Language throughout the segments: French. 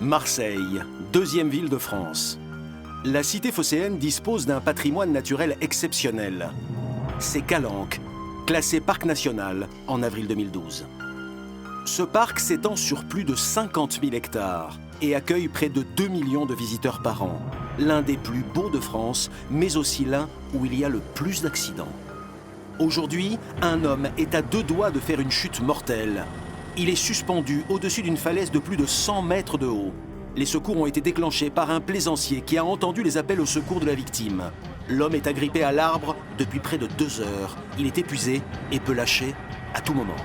Marseille, deuxième ville de France. La cité phocéenne dispose d'un patrimoine naturel exceptionnel. C'est Calanques, classé parc national en avril 2012. Ce parc s'étend sur plus de 50 000 hectares et accueille près de 2 millions de visiteurs par an. L'un des plus beaux de France, mais aussi l'un où il y a le plus d'accidents. Aujourd'hui, un homme est à 2 doigts de faire une chute mortelle. Il est suspendu au-dessus d'une falaise de plus de 100 mètres de haut. Les secours ont été déclenchés par un plaisancier qui a entendu les appels au secours de la victime. L'homme est agrippé à l'arbre depuis près de 2 heures. Il est épuisé et peut lâcher à tout moment.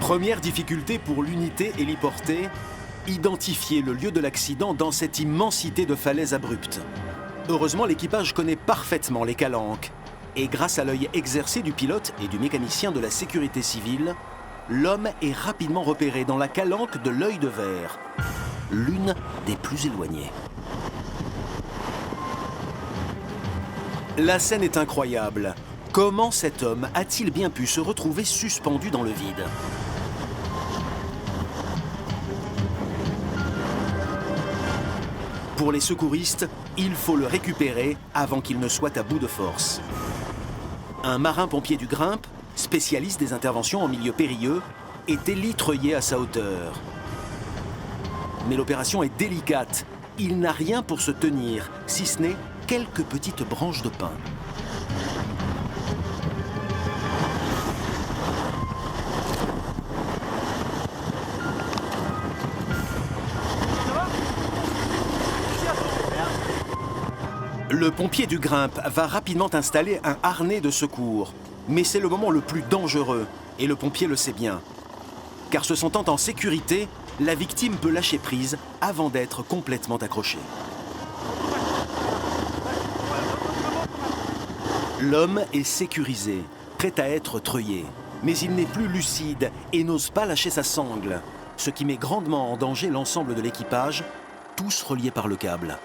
Première difficulté pour l'unité héliportée, identifier le lieu de l'accident dans cette immensité de falaises abruptes. Heureusement, l'équipage connaît parfaitement les Calanques. Et grâce à l'œil exercé du pilote et du mécanicien de la sécurité civile, l'homme est rapidement repéré dans la calanque de l'Œil de Verre, l'une des plus éloignées. La scène est incroyable. Comment cet homme a-t-il bien pu se retrouver suspendu dans le vide ? Pour les secouristes, il faut le récupérer avant qu'il ne soit à bout de force. Un marin-pompier du Grimpe, spécialiste des interventions en milieu périlleux, est élitreillé à sa hauteur. Mais l'opération est délicate. Il n'a rien pour se tenir, si ce n'est quelques petites branches de pin. Le pompier du Grimpe va rapidement installer un harnais de secours. Mais c'est le moment le plus dangereux, et le pompier le sait bien. Car se sentant en sécurité, la victime peut lâcher prise avant d'être complètement accrochée. L'homme est sécurisé, prêt à être treuillé. Mais il n'est plus lucide et n'ose pas lâcher sa sangle, ce qui met grandement en danger l'ensemble de l'équipage, tous reliés par le câble.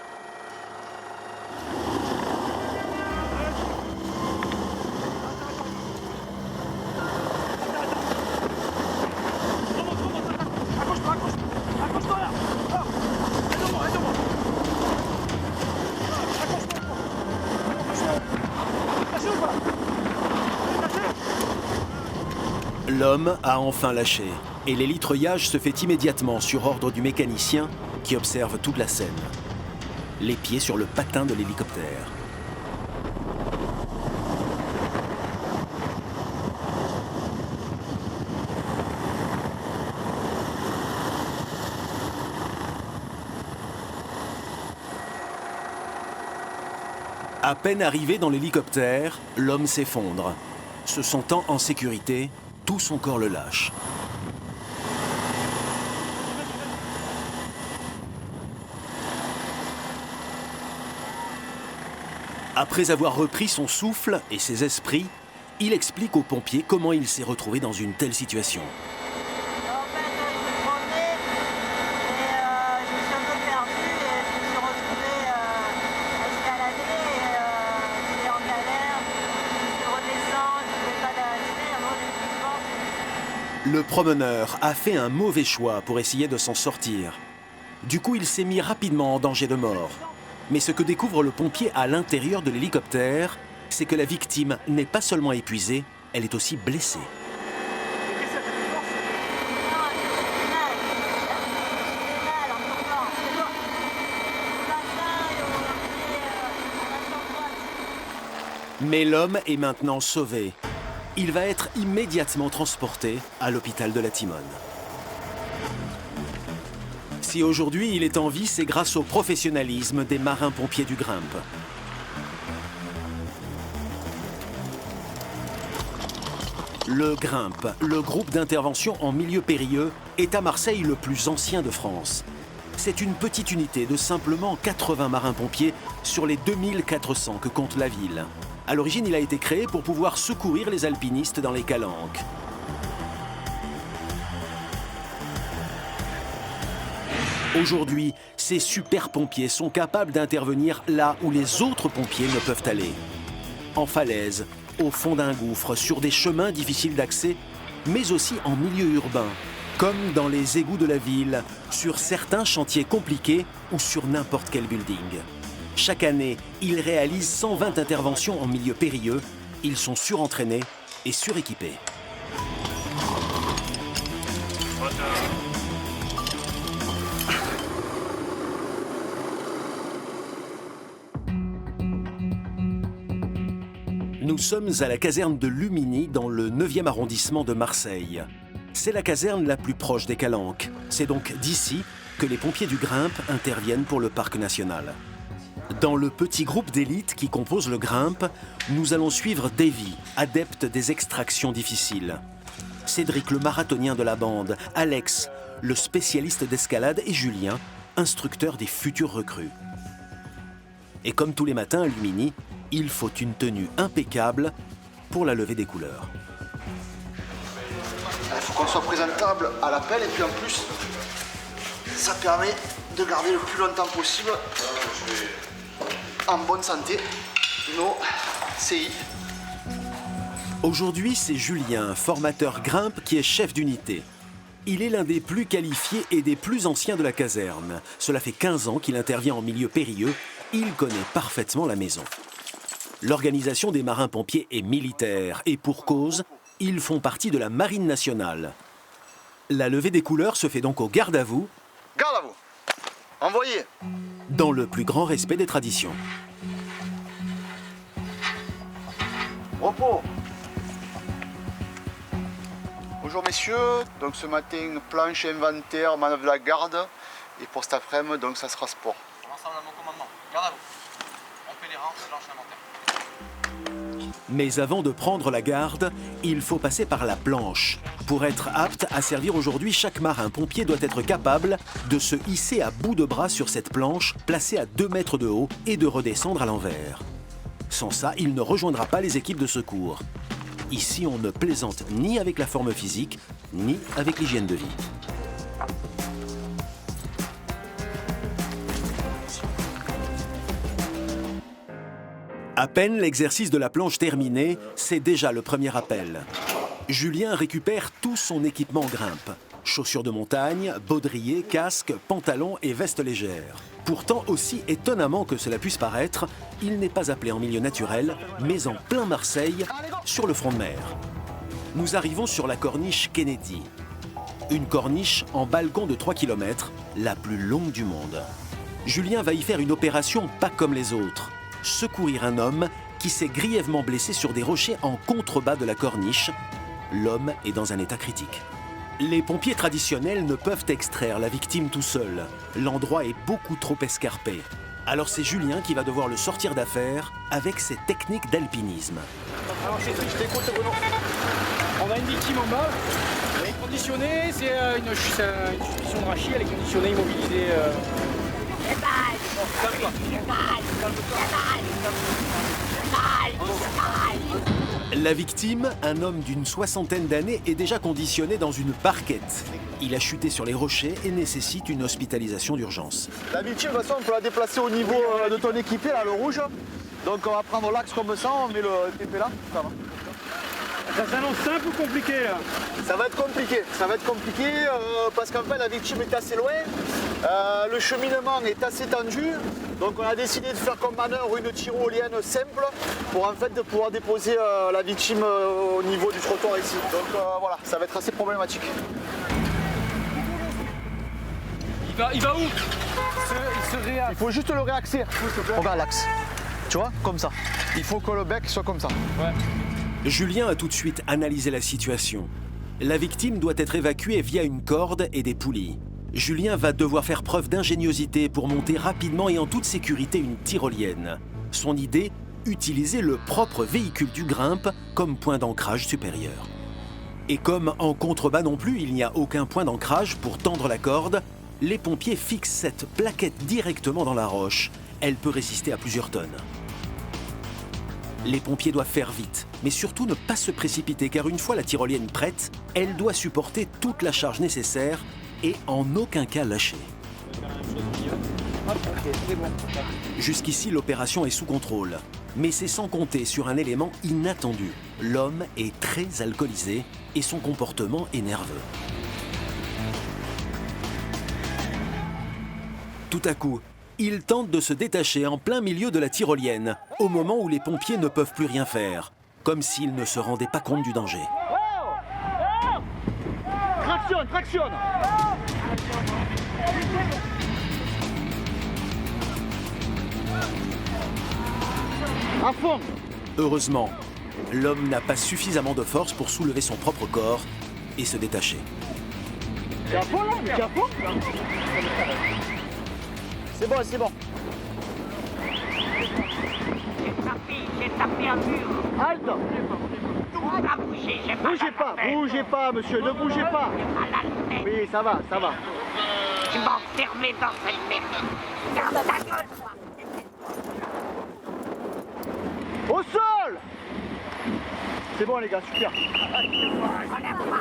L'homme a enfin lâché, et l'élitreillage se fait immédiatement sur ordre du mécanicien qui observe toute la scène. Les pieds sur le patin de l'hélicoptère. À peine arrivé dans l'hélicoptère, l'homme s'effondre. Se sentant en sécurité, tout son corps le lâche. Après avoir repris son souffle et ses esprits, il explique aux pompiers comment il s'est retrouvé dans une telle situation. Le promeneur a fait un mauvais choix pour essayer de s'en sortir. Du coup, il s'est mis rapidement en danger de mort. Mais ce que découvre le pompier à l'intérieur de l'hélicoptère, c'est que la victime n'est pas seulement épuisée, elle est aussi blessée. Mais l'homme est maintenant sauvé. Il va être immédiatement transporté à l'hôpital de la Timone. Si aujourd'hui il est en vie, c'est grâce au professionnalisme des marins-pompiers du Grimpe. Le Grimpe, le groupe d'intervention en milieu périlleux, est à Marseille le plus ancien de France. C'est une petite unité de simplement 80 marins-pompiers sur les 2400 que compte la ville. À l'origine, il a été créé pour pouvoir secourir les alpinistes dans les Calanques. Aujourd'hui, ces super pompiers sont capables d'intervenir là où les autres pompiers ne peuvent aller. En falaise, au fond d'un gouffre, sur des chemins difficiles d'accès, mais aussi en milieu urbain, Comme dans les égouts de la ville, sur certains chantiers compliqués ou sur n'importe quel building. Chaque année, ils réalisent 120 interventions en milieu périlleux. Ils sont surentraînés et suréquipés. Nous sommes à la caserne de Luminy, dans le 9e arrondissement de Marseille. C'est la caserne la plus proche des Calanques. C'est donc d'ici que les pompiers du Grimpe interviennent pour le parc national. Dans le petit groupe d'élite qui compose le Grimpe, nous allons suivre Davy, adepte des extractions difficiles. Cédric, le marathonien de la bande, Alex, le spécialiste d'escalade, et Julien, instructeur des futurs recrues. Et comme tous les matins à Luminy, il faut une tenue impeccable pour la levée des couleurs. Il faut qu'on soit présentable à l'appel et puis en plus, ça permet de garder le plus longtemps possible en bonne santé nos CI. Aujourd'hui, c'est Julien, formateur Grimpe, qui est chef d'unité. Il est l'un des plus qualifiés et des plus anciens de la caserne. Cela fait 15 ans qu'il intervient en milieu périlleux. Il connaît parfaitement la maison. L'organisation des marins-pompiers est militaire et pour cause, ils font partie de la Marine nationale. La levée des couleurs se fait donc au garde à vous. Garde à vous. Envoyez. Dans le plus grand respect des traditions. Repos. Bonjour messieurs, donc ce matin planche inventaire, manœuvre de la garde et pour cet après-midi donc ça sera sport. Ensemble à mon commandement, garde à vous. On fait les rangs, planche inventaire. Mais avant de prendre la garde, il faut passer par la planche. Pour être apte à servir aujourd'hui, chaque marin-pompier doit être capable de se hisser à bout de bras sur cette planche placée à 2 mètres de haut et de redescendre à l'envers. Sans ça, il ne rejoindra pas les équipes de secours. Ici, on ne plaisante ni avec la forme physique, ni avec l'hygiène de vie. À peine l'exercice de la planche terminé, c'est déjà le premier appel. Julien récupère tout son équipement Grimpe. Chaussures de montagne, baudrier, casque, pantalon et veste légère. Pourtant, aussi étonnamment que cela puisse paraître, il n'est pas appelé en milieu naturel, mais en plein Marseille, sur le front de mer. Nous arrivons sur la corniche Kennedy. Une corniche en balcon de 3 km, la plus longue du monde. Julien va y faire une opération pas comme les autres. Secourir un homme qui s'est grièvement blessé sur des rochers en contrebas de la corniche. L'homme est dans un état critique. Les pompiers traditionnels ne peuvent extraire la victime tout seul. L'endroit est beaucoup trop escarpé. Alors c'est Julien qui va devoir le sortir d'affaire avec ses techniques d'alpinisme. Alors je t'écoute Bruno. On a une victime en bas. Elle est conditionnée, c'est une suspicion de rachis, elle est conditionnée, immobilisée. La victime, un homme d'une 60aine d'années, est déjà conditionné dans une barquette. Il a chuté sur les rochers et nécessite une hospitalisation d'urgence. La victime, de toute façon, on peut la déplacer au niveau de ton équipé, là, le rouge. Donc on va prendre l'axe comme ça, on met le TP là, ça va. Ça s'annonce simple ou compliqué là? Ça va être compliqué, parce qu'en fait la victime est assez loin, le cheminement est assez tendu, donc on a décidé de faire comme manœuvre une tyrolienne simple pour en fait de pouvoir déposer la victime au niveau du trottoir ici. Donc voilà, ça va être assez problématique. Il va où? Il faut juste le réaxer. Regarde l'axe, tu vois, comme ça. Il faut que le bec soit comme ça. Ouais. Julien a tout de suite analysé la situation. La victime doit être évacuée via une corde et des poulies. Julien va devoir faire preuve d'ingéniosité pour monter rapidement et en toute sécurité une tyrolienne. Son idée, utiliser le propre véhicule du Grimpe comme point d'ancrage supérieur. Et comme en contrebas non plus, il n'y a aucun point d'ancrage pour tendre la corde, les pompiers fixent cette plaquette directement dans la roche. Elle peut résister à plusieurs tonnes. Les pompiers doivent faire vite, mais surtout ne pas se précipiter, car une fois la tyrolienne prête, elle doit supporter toute la charge nécessaire et en aucun cas lâcher. Jusqu'ici, l'opération est sous contrôle, mais c'est sans compter sur un élément inattendu. L'homme est très alcoolisé et son comportement est nerveux. Tout à coup, il tente de se détacher en plein milieu de la tyrolienne, au moment où les pompiers ne peuvent plus rien faire, comme s'ils ne se rendaient pas compte du danger. Tractionne, tractionne. À fond. Heureusement, l'homme n'a pas suffisamment de force pour soulever son propre corps et se détacher. T'es à fond là? T'es à fond? C'est bon, c'est bon. J'ai tapé un mur. Halte. Tout a bougé, j'ai pas Bougez pas, monsieur, ne bougez pas. mal à la tête. Oui, ça va, ça va. Tu m'as enfermé dans cette merde. Ferme ta gueule, toi. Au sol. C'est bon, les gars, super. Relève-toi.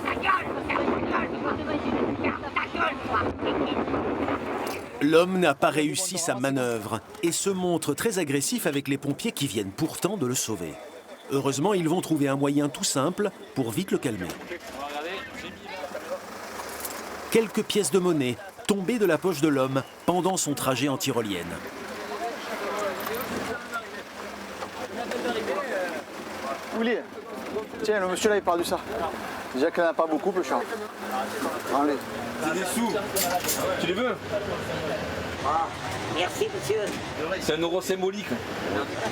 Ta gueule, ferme ta gueule, toi. L'homme n'a pas réussi sa manœuvre et se montre très agressif avec les pompiers qui viennent pourtant de le sauver. Heureusement, ils vont trouver un moyen tout simple pour vite le calmer. Quelques pièces de monnaie tombées de la poche de l'homme pendant son trajet en tyrolienne. Willy, tiens, le monsieur là, il parle de ça. Déjà qu'il n'y en a pas beaucoup, peu cher. Allez. C'est des sous. Tu les veux? Merci, monsieur. C'est un euro symbolique.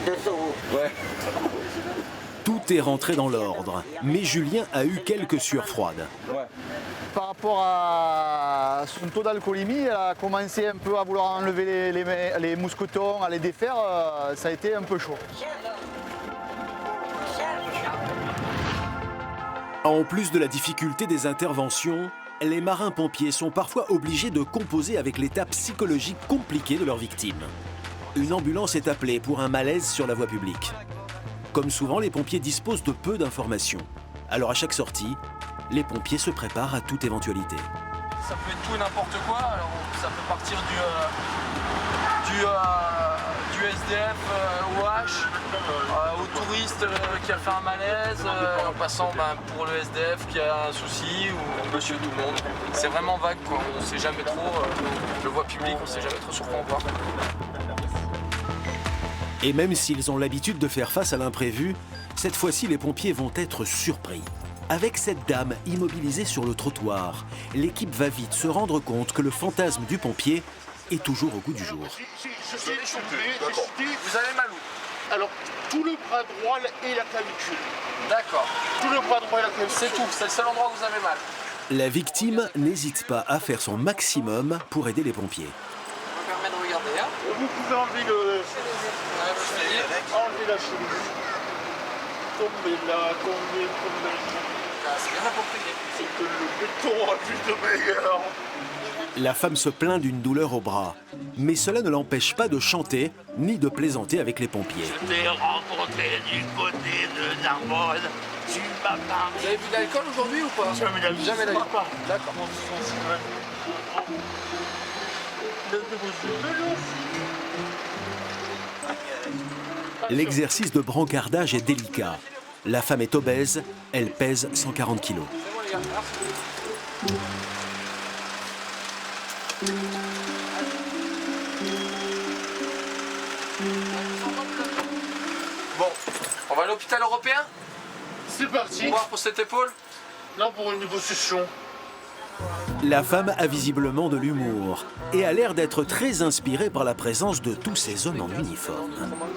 2 euros. Ouais. Tout est rentré dans l'ordre, mais Julien a eu quelques sueurs froides. Ouais. Par rapport à son taux d'alcoolémie, elle a commencé un peu à vouloir enlever les mousquetons, à les défaire. Ça a été un peu chaud. En plus de la difficulté des interventions, les marins-pompiers sont parfois obligés de composer avec l'état psychologique compliqué de leurs victimes. Une ambulance est appelée pour un malaise sur la voie publique. Comme souvent, les pompiers disposent de peu d'informations. Alors à chaque sortie, les pompiers se préparent à toute éventualité. Ça peut être tout et n'importe quoi. Alors, ça peut partir du SDF au H, au touriste qui a fait un malaise, en passant pour le SDF qui a un souci, ou monsieur tout le monde. C'est vraiment vague, quoi. On ne sait jamais trop, le voie publique, on ne sait jamais trop sur quoi on part. Et même s'ils ont l'habitude de faire face à l'imprévu, cette fois-ci les pompiers vont être surpris. Avec cette dame immobilisée sur le trottoir, l'équipe va vite se rendre compte que le fantasme du pompier est toujours au goût du jour. Je suis chuté, j'ai chuté. Vous avez mal où? Alors, tout le bras droit et la clavicule. D'accord. Tout le bras droit et la clavicule. C'est tout, c'est le seul endroit où vous avez mal. La victime n'hésite pas à faire son maximum pour aider les pompiers. Je me permets de regarder. Hein. Vous pouvez enlever enlever la chemise. Tombez là, tombez. C'est bien approprié. C'est que le béton a plus de meilleur. La femme se plaint d'une douleur au bras, mais cela ne l'empêche pas de chanter ni de plaisanter avec les pompiers. Je t'ai rencontré du côté de Narbonne. Tu m'as parlé. Vous avez bu de l'alcool aujourd'hui ou pas? Jamais d'alcool. Jamais d'alcool. Pas. D'accord. L'exercice de brancardage est délicat. La femme est obèse, elle pèse 140 kilos. C'est bon les gars, merci. Bon, on va à l'hôpital européen? C'est parti. On va voir pour cette épaule? Là pour une négociation. La femme a visiblement de l'humour et a l'air d'être très inspirée par la présence de tous ces hommes en uniforme.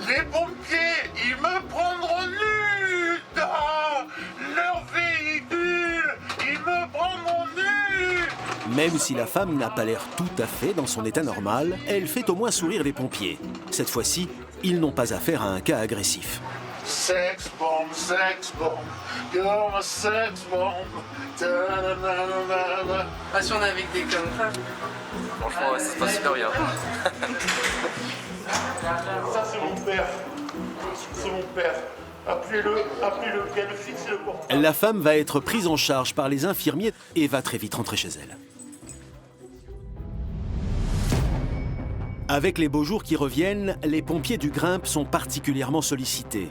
Les pompiers, ils me prendront nu dans leur véhicule. Ils me prendront nu. Même si la femme n'a pas l'air tout à fait dans son état normal, elle fait au moins sourire les pompiers. Cette fois-ci, ils n'ont pas affaire à un cas agressif. Sex bomb, you're my sex bomb. Ah, si on est avec des comme ça. Franchement, ouais, ça se passe super bien. Ça c'est mon père. C'est mon père. Appelez-le, viens le fixer le portable. La femme va être prise en charge par les infirmiers et va très vite rentrer chez elle. Avec les beaux jours qui reviennent, les pompiers du Grimpe sont particulièrement sollicités.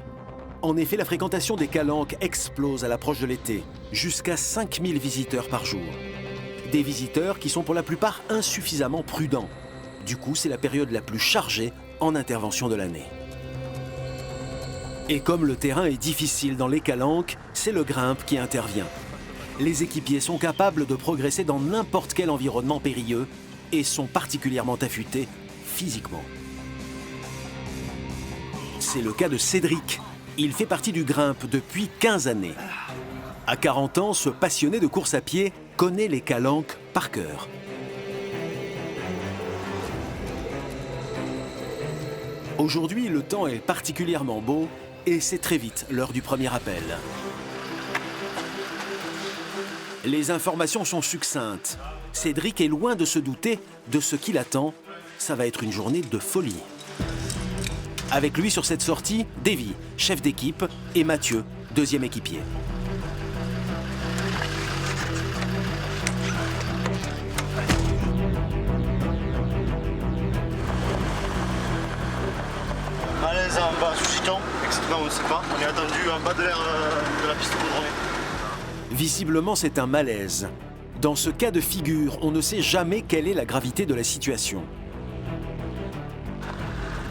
En effet, la fréquentation des calanques explose à l'approche de l'été, jusqu'à 5000 visiteurs par jour. Des visiteurs qui sont pour la plupart insuffisamment prudents. Du coup, c'est la période la plus chargée en intervention de l'année. Et comme le terrain est difficile dans les calanques, c'est le grimpe qui intervient. Les équipiers sont capables de progresser dans n'importe quel environnement périlleux et sont particulièrement affûtés physiquement. C'est le cas de Cédric. Il fait partie du grimpe depuis 15 années. À 40 ans, ce passionné de course à pied connaît les calanques par cœur. Aujourd'hui, le temps est particulièrement beau et c'est très vite l'heure du premier appel. Les informations sont succinctes. Cédric est loin de se douter de ce qui l'attend. Ça va être une journée de folie. Avec lui sur cette sortie, Davy, chef d'équipe, et Mathieu, deuxième équipier. Malaise en bas sous Giton, exactement on ne sait pas. On est attendu en bas de la piste goudronnée. Visiblement, c'est un malaise. Dans ce cas de figure, on ne sait jamais quelle est la gravité de la situation.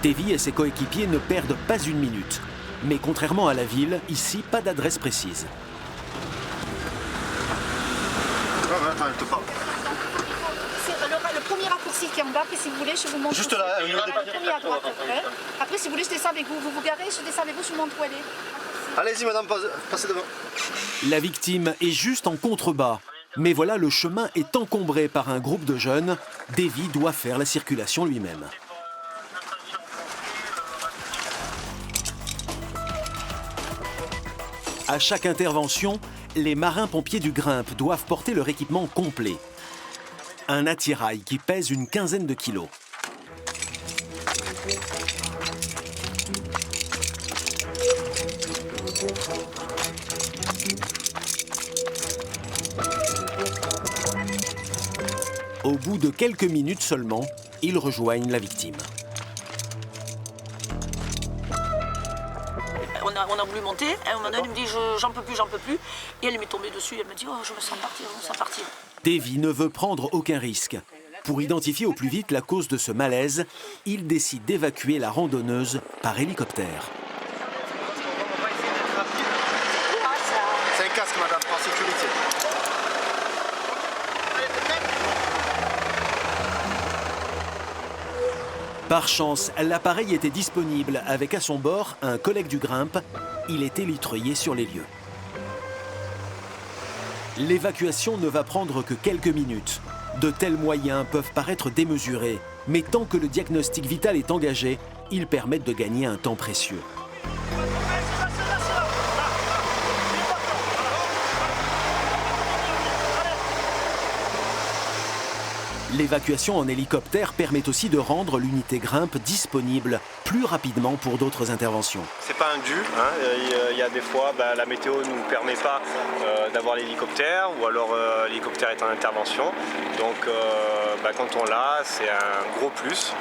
Davy et ses coéquipiers ne perdent pas une minute. Mais contrairement à la ville, ici, pas d'adresse précise. Attends, elle te parle. C'est le premier raccourci qui est en bas, après si vous voulez, je vous montre. Juste là, au niveau des Le premier à droite. Après, si vous voulez, je descends avec vous. Vous vous garez, je descends avec vous, je vous montre où elle est. Allez-y madame, passez devant. La victime est juste en contrebas. Mais voilà, le chemin est encombré par un groupe de jeunes. Davy doit faire la circulation lui-même. À chaque intervention, les marins-pompiers du grimpe doivent porter leur équipement complet. Un attirail qui pèse une quinzaine de kilos. Au bout de quelques minutes seulement, ils rejoignent la victime. On a voulu monter, à un moment donné, il me dit j'en peux plus. Et elle m'est tombée dessus, elle m'a dit oh je me sens partir, Davy ne veut prendre aucun risque. Pour identifier au plus vite la cause de ce malaise, il décide d'évacuer la randonneuse par hélicoptère. C'est un casque madame, en sécurité. Par chance, l'appareil était disponible avec à son bord un collègue du grimpe. Il est élitreuillé sur les lieux. L'évacuation ne va prendre que quelques minutes. De tels moyens peuvent paraître démesurés, mais tant que le diagnostic vital est engagé, ils permettent de gagner un temps précieux. L'évacuation en hélicoptère permet aussi de rendre l'unité grimpe disponible plus rapidement pour d'autres interventions. C'est pas un dû, hein. Il y a des fois la météo ne nous permet pas d'avoir l'hélicoptère ou alors l'hélicoptère est en intervention. Donc quand on l'a, c'est un gros plus.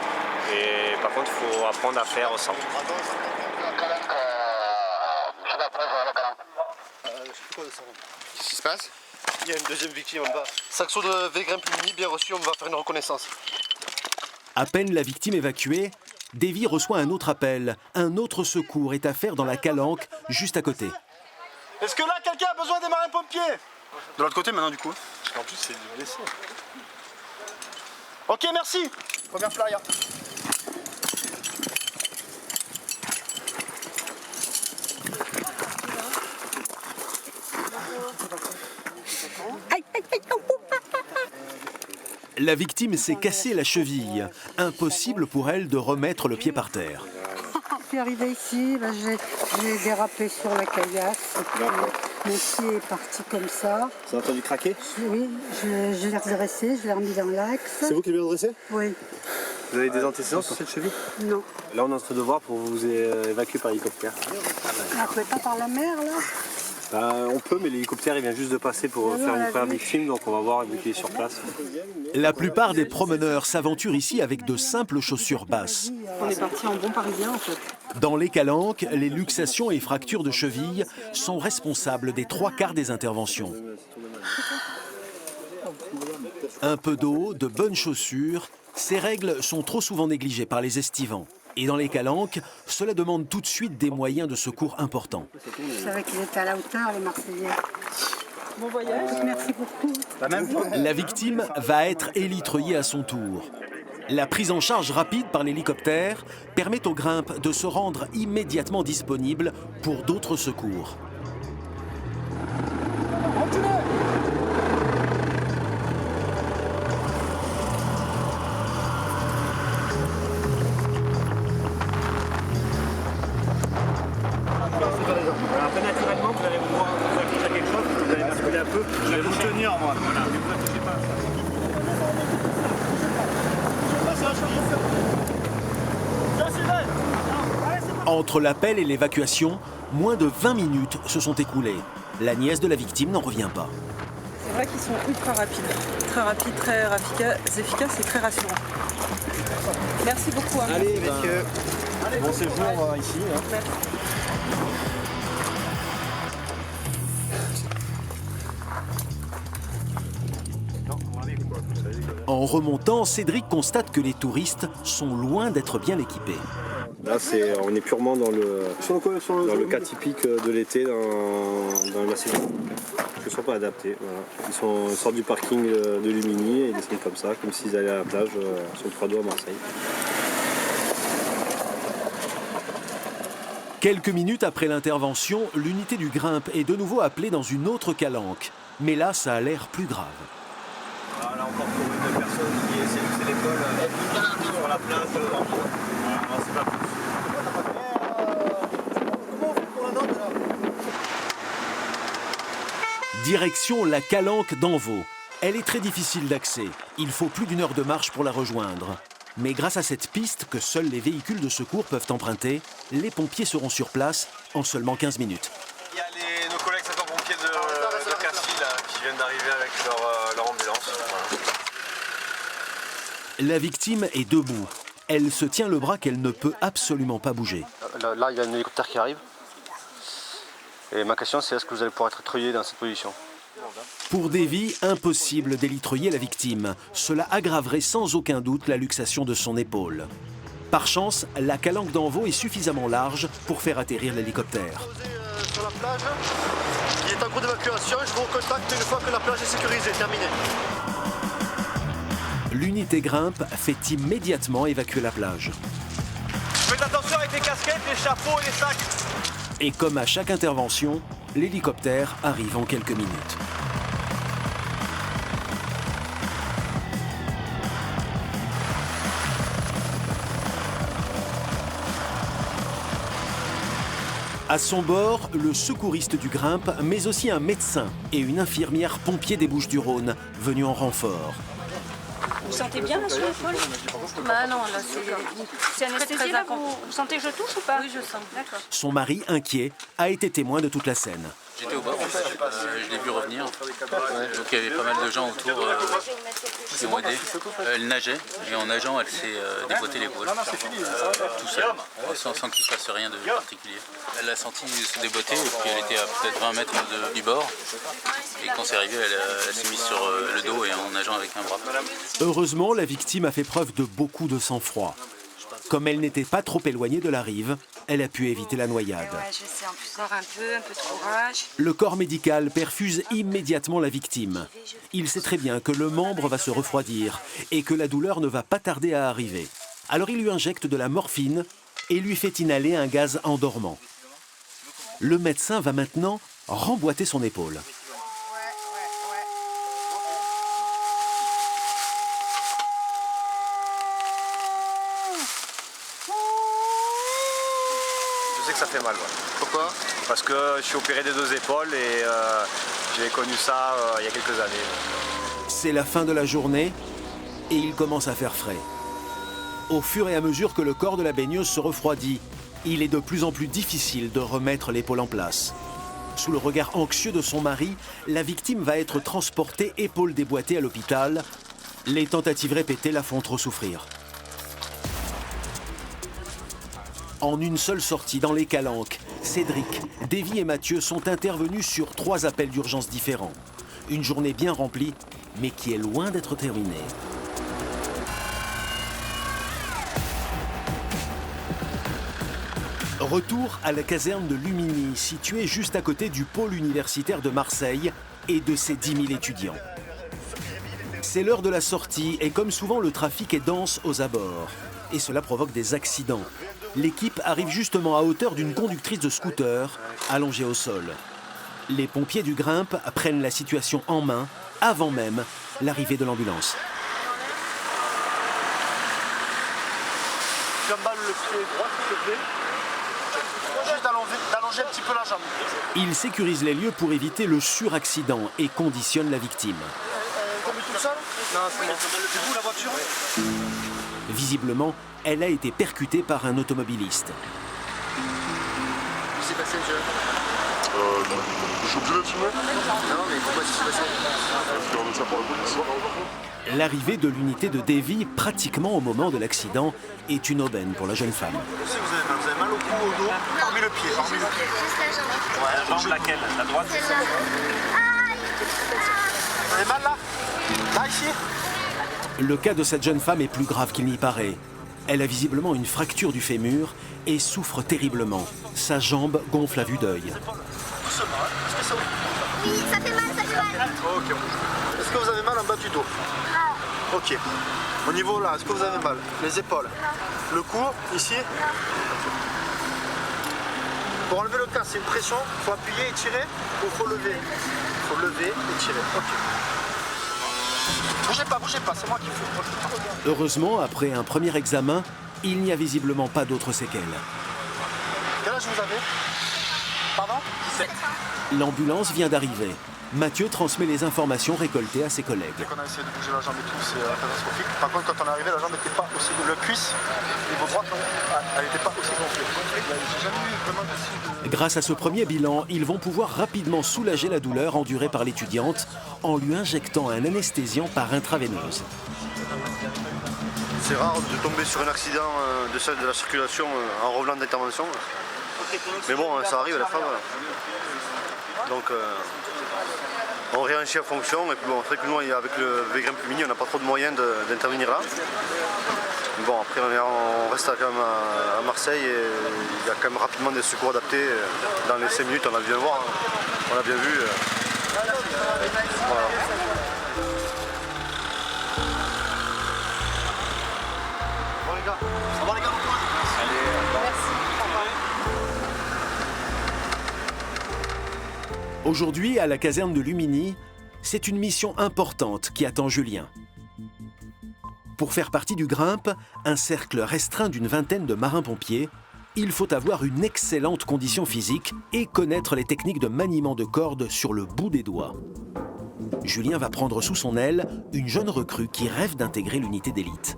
Et par contre, il faut apprendre à faire sans. Qu'est-ce qui se passe? Il y a une deuxième victime en bas. Saxo de Vegrimp Lumini, bien reçu, on va faire une reconnaissance. À peine la victime évacuée, Davy reçoit un autre appel. Un autre secours est à faire dans la calanque, juste à côté. Est-ce que là, quelqu'un a besoin des marins-pompiers? De l'autre côté maintenant, du coup. En plus, c'est du blessé. Ok, merci. Première playa. La victime s'est cassé la cheville. Impossible pour elle de remettre le pied par terre. Je suis arrivée ici, j'ai dérapé sur la caillasse. Mon pied est parti comme ça. Ça a entendu craquer? Oui, je l'ai redressé, je l'ai remis dans l'axe. C'est vous qui l'avez redressé? Oui. Vous avez des antécédents sur cette cheville? Non. Là, on est en train de voir pour vous évacuer par hélicoptère. On ne peut pas par la mer, là? On peut, mais l'hélicoptère il vient juste de passer pour faire une première victime, donc on va voir vu qu'il est sur place. La plupart des promeneurs s'aventurent ici avec de simples chaussures basses. On est parti en bon parisien, en fait. Dans les calanques, les luxations et fractures de cheville sont responsables des 3/4 des interventions. Un peu d'eau, de bonnes chaussures, ces règles sont trop souvent négligées par les estivants. Et dans les calanques, cela demande tout de suite des moyens de secours importants. Je savais qu'ils étaient à la hauteur, les Marseillais. Bon voyage. Merci beaucoup. La victime va être élitreillée à son tour. La prise en charge rapide par l'hélicoptère permet aux grimpes de se rendre immédiatement disponibles pour d'autres secours. Après, naturellement, vous allez voir, vous allez toucher à quelque chose, vous allez basculer un peu. Je vais vous tenir, moi. Voilà, ne vous attachez pas. Entre l'appel et l'évacuation, moins de 20 minutes se sont écoulées. La nièce de la victime n'en revient pas. C'est vrai qu'ils sont ultra rapides. Très rapides, très efficaces et très rassurants. Merci beaucoup. Hein. Allez, messieurs. Bon séjour ici. Hein. En remontant, Cédric constate que les touristes sont loin d'être bien équipés. Là, on est purement dans le cas typique de l'été dans la saison. Ils ne sont pas adaptés. Voilà. Ils sortent du parking de Lumini et ils descendent comme ça, comme s'ils allaient à la plage sur le Prado à Marseille. Quelques minutes après l'intervention, l'unité du Grimpe est de nouveau appelée dans une autre calanque. Mais là, ça a l'air plus grave. Là encore pour une personne qui essaie de pousser l'épaule sur la plage. C'est pas plus. Direction la calanque d'Anvaux. Elle est très difficile d'accès. Il faut plus d'1 heure de marche pour la rejoindre. Mais grâce à cette piste que seuls les véhicules de secours peuvent emprunter, les pompiers seront sur place en seulement 15 minutes. Il y a nos collègues sapeurs-pompiers de Cassis qui viennent d'arriver avec leur ambulance. Voilà. La victime est debout. Elle se tient le bras qu'elle ne peut absolument pas bouger. Là, il y a un hélicoptère qui arrive. Et ma question, c'est est-ce que vous allez pouvoir être treuillé dans cette position? Pour Davy, impossible d'élitreiller la victime. Cela aggraverait sans aucun doute la luxation de son épaule. Par chance, la calanque d'Anvaux est suffisamment large pour faire atterrir l'hélicoptère. Sur la plage, qui est en cours d'évacuation, je vous recontacte une fois que la plage est sécurisée, terminée. L'unité Grimpe fait immédiatement évacuer la plage. Faites attention avec les casquettes, les chapeaux et les sacs. Et comme à chaque intervention, l'hélicoptère arrive en quelques minutes. À son bord, le secouriste du Grimpe, mais aussi un médecin et une infirmière pompier des Bouches-du-Rhône, venus en renfort. Vous sentez bien là sur l'épaule? Bah non, là c'est anesthésié là, vous sentez que je touche ou pas? Oui, je sens. D'accord. Son mari, inquiet, a été témoin de toute la scène. J'étais au bord, je l'ai vu revenir. Donc il y avait pas mal de gens autour qui m'ont aidé. Elle nageait et en nageant, elle s'est déboîté l'épaule. Tout seul, sans qu'il fasse rien de particulier. Elle a senti se déboîter et puis elle était à peut-être 20 mètres du bord. Et quand c'est arrivé, elle s'est mise sur le dos et en nageant avec un bras. Heureusement, la victime a fait preuve de beaucoup de sang-froid. Comme elle n'était pas trop éloignée de la rive, elle a pu éviter la noyade. Ouais, je sais, en plus avoir un peu de courage. Le corps médical perfuse immédiatement la victime. Il sait très bien que le membre va se refroidir et que la douleur ne va pas tarder à arriver. Alors il lui injecte de la morphine et lui fait inhaler un gaz endormant. Le médecin va maintenant remboîter son épaule. Je sais que ça fait mal. Ouais. Pourquoi? Parce que je suis opéré des 2 épaules et j'ai connu ça il y a quelques années. C'est la fin de la journée et il commence à faire frais. Au fur et à mesure que le corps de la baigneuse se refroidit, il est de plus en plus difficile de remettre l'épaule en place. Sous le regard anxieux de son mari, la victime va être transportée épaule déboîtée à l'hôpital. Les tentatives répétées la font trop souffrir. En une seule sortie dans les calanques, Cédric, Davy et Mathieu sont intervenus sur 3 appels d'urgence différents. Une journée bien remplie mais qui est loin d'être terminée. Retour à la caserne de Luminy, située juste à côté du pôle universitaire de Marseille et de ses 10 000 étudiants. C'est l'heure de la sortie et comme souvent le trafic est dense aux abords. Et cela provoque des accidents. L'équipe arrive justement à hauteur d'une conductrice de scooter allongée au sol. Les pompiers du Grimpe prennent la situation en main avant même l'arrivée de l'ambulance. J'emballe le pied droit, s'il te plaît. Juste d'allonger un petit peu la jambe. Il sécurise les lieux pour éviter le suraccident et conditionne la victime. Tombé tout seul? Non, c'est bon. C'est vous la voiture? Visiblement, elle a été percutée par un automobiliste. Qu'est-ce qui s'est passé, monsieur? Je suis obligé d'être filmé? Non, mais pourquoi ça s'est passé? Regardez ça pour la police. L'arrivée de l'unité de Davy, pratiquement au moment de l'accident, est une aubaine pour la jeune femme. Si vous avez mal au cou, au dos, hormis le pied. Juste la jambe. Ouais, la jambe laquelle? La droite? Celle-là. Vous avez mal là? Là, ici? Le cas de cette jeune femme est plus grave qu'il n'y paraît. Elle a visiblement une fracture du fémur et souffre terriblement. Sa jambe gonfle à vue d'œil. Doucement, hein? Est-ce que ça... Oui, ça fait mal, ça fait mal. Ok. Est-ce que vous avez mal en bas du dos? Non. Ok. Au niveau là, est-ce que vous avez mal? Les épaules? Non. Le cou? Ici? Non. Pour enlever le casque, c'est une pression. Il faut appuyer et tirer ou il faut lever? Il faut lever et tirer. Ok. Bougez pas, c'est moi qui fais. Heureusement, après un premier examen, il n'y a visiblement pas d'autres séquelles. Quel âge vous avez? Pardon? 17. L'ambulance vient d'arriver. Mathieu transmet les informations récoltées à ses collègues. Dès qu'on a essayé de bouger la jambe et tout, c'est catastrophique. Par contre, quand on est arrivé, la jambe n'était pas aussi... Le cuisse, niveau droit, elle n'était pas aussi gonflée. J'ai jamais eu vraiment de signe de... Grâce à ce premier bilan, ils vont pouvoir rapidement soulager la douleur endurée par l'étudiante en lui injectant un anesthésiant par intraveineuse. C'est rare de tomber sur un accident de la circulation en revenant d'intervention. Mais bon, ça arrive à la fin. Donc on réagit en fonction. Et puis bon, c'est vrai que nous, avec le Grimpe Luminy, on n'a pas trop de moyens d'intervenir là. Mais bon, après on reste quand même à Marseille et il y a quand même rapidement des secours adaptés. Dans les 5 minutes, on a bien voir, on a bien vu. Voilà. Bon les gars, ça va les gars? Aujourd'hui, à la caserne de Luminy, c'est une mission importante qui attend Julien. Pour faire partie du Grimpe, un cercle restreint d'une vingtaine de marins-pompiers, il faut avoir une excellente condition physique et connaître les techniques de maniement de cordes sur le bout des doigts. Julien va prendre sous son aile une jeune recrue qui rêve d'intégrer l'unité d'élite.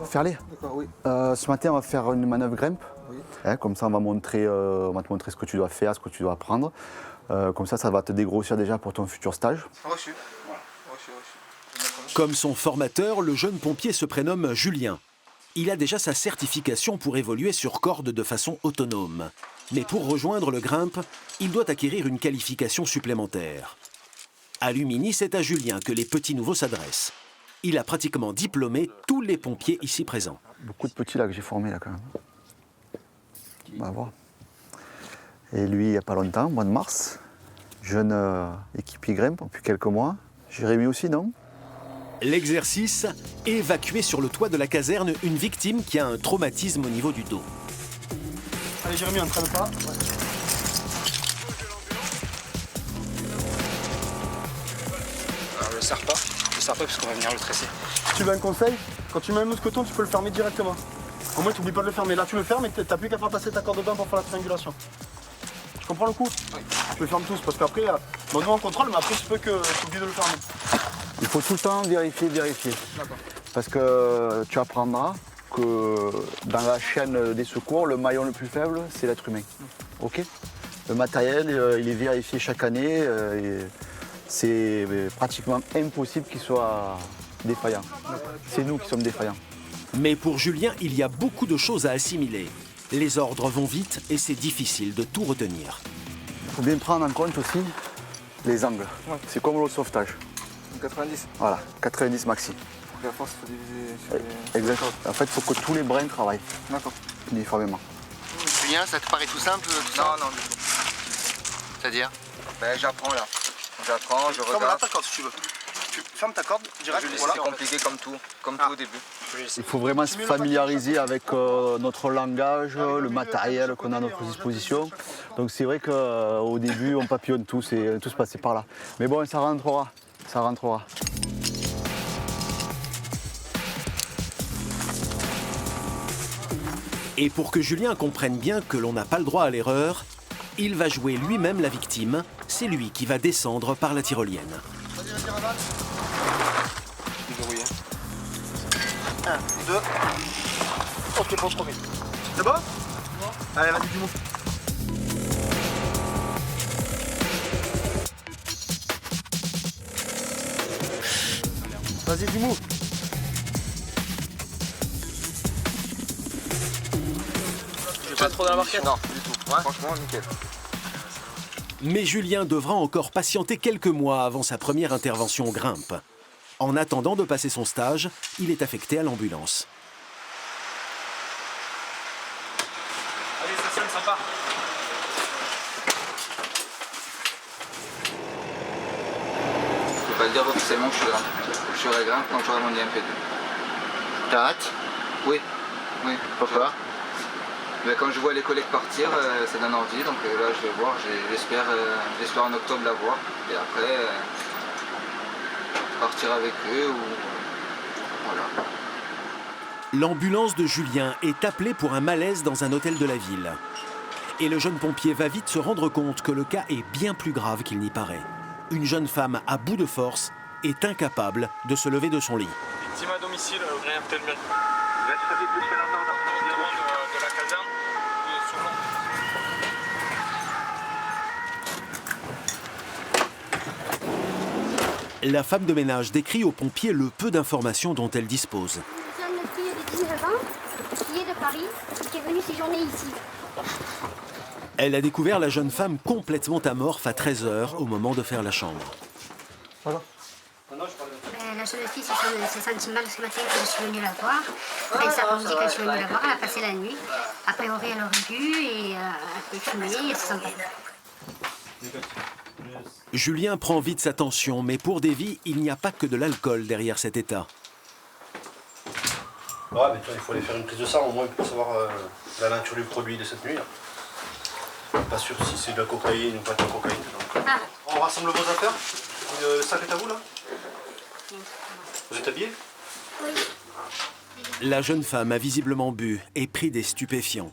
Faire-les. D'accord, oui. Ce matin, on va faire une manœuvre Grimpe. Oui. Hein, comme ça, on va te montrer ce que tu dois faire, ce que tu dois apprendre. Comme ça va te dégrossir déjà pour ton futur stage. Reçu. Comme son formateur, le jeune pompier se prénomme Julien. Il a déjà sa certification pour évoluer sur corde de façon autonome. Mais pour rejoindre le Grimpe, il doit acquérir une qualification supplémentaire. À Luminy, c'est à Julien que les petits nouveaux s'adressent. Il a pratiquement diplômé tous les pompiers ici présents. Beaucoup de petits là que j'ai formés là quand même. On va voir. Et lui, il n'y a pas longtemps, au mois de mars, jeune équipier Grimpe, depuis quelques mois. Jérémy aussi, non? L'exercice, évacuer sur le toit de la caserne une victime qui a un traumatisme au niveau du dos. Allez Jérémy, entraîne pas. Ouais. Alors, je serre pas parce qu'on va venir le tresser. Tu veux un conseil? Quand tu mets un mousqueton, tu peux le fermer directement. Au moins, tu n'oublies pas de le fermer. Là, tu le fermes et tu n'as plus qu'à faire passer ta corde dedans pour faire la triangulation. Tu comprends le coup? Oui. Tu le fermes tous parce qu'après, bon, nous on contrôle, mais après, tu peux que tu oublies de le fermer. Il faut tout le temps vérifier. Parce que tu apprendras que dans la chaîne des secours, le maillon le plus faible, c'est l'être humain. Ok? Le matériel, il est vérifié chaque année. C'est pratiquement impossible qu'il soit défaillant. C'est nous qui sommes défaillants. Mais pour Julien, il y a beaucoup de choses à assimiler. Les ordres vont vite et c'est difficile de tout retenir. Il faut bien prendre en compte aussi les angles. Ouais. C'est comme le sauvetage. 90. Voilà, 90 maxi. Donc la force, il faut diviser. Exactement. En fait, il faut que tous les brins travaillent. D'accord. Uniformément. Julien, ça te paraît tout simple tout ça? Non, du tout. C'est-à-dire? Ben, j'apprends là. J'apprends, je Ferme regarde. ta corde si tu veux. Tu fermes ta corde direct. C'est compliqué comme tout au début. Il faut vraiment se familiariser avec notre langage, le matériel qu'on a à notre disposition. Donc c'est vrai qu'au début, on papillonne tous et tout se passait par là. Mais bon, ça rentrera. Ça rentrera. Et pour que Julien comprenne bien que l'on n'a pas le droit à l'erreur, il va jouer lui-même la victime. C'est lui qui va descendre par la tyrolienne. Vas-y, rabat. 1, 2. Ok, pour le premier. C'est bon? Allez, vas-y, du mot. Vas-y, du mot. J'ai pas trop dans la barquette? Non, du tout. Ouais. Franchement, nickel. Mais Julien devra encore patienter quelques mois avant sa première intervention grimpe. En attendant de passer son stage, il est affecté à l'ambulance. Allez, ça sonne sympa. Je peux pas le dire officiellement que je serai grimpe quand j'aurai mon IMP2. T'as hâte? Oui. Pourquoi? Mais quand je vois les collègues partir, ça donne envie, donc là je vais voir, j'espère en octobre la voir, et après partir avec eux ou voilà. L'ambulance de Julien est appelée pour un malaise dans un hôtel de la ville. Et le jeune pompier va vite se rendre compte que le cas est bien plus grave qu'il n'y paraît. Une jeune femme à bout de force est incapable de se lever de son lit. Victime à domicile, rien peut-être bien. Vous êtes très vite de la caserne sur La femme de ménage décrit aux pompiers le peu d'informations dont elle dispose. Une jeune fille de 19 ans qui est de Paris et qui est venue séjourner ici. Elle a découvert la jeune femme complètement amorphe à 13 h au moment de faire la chambre. La jeune fille s'est sentie mal ce matin quand je suis venue la voir. Avec sa dit quand je suis venue la voir, elle a passé la nuit. A priori, elle aurait bu et elle fumé et elle se sentait bien. Julien prend vite sa tension, mais pour Davy, il n'y a pas que de l'alcool derrière cet état. Ouais, mais toi, il faut aller faire une prise de sang au moins pour savoir la nature du produit de cette nuit. Là. Pas sûr si c'est de la cocaïne ou pas de la cocaïne. Donc. Ah. On rassemble vos affaires. Le sac est à vous là? Vous êtes habillés? Oui. La jeune femme a visiblement bu et pris des stupéfiants.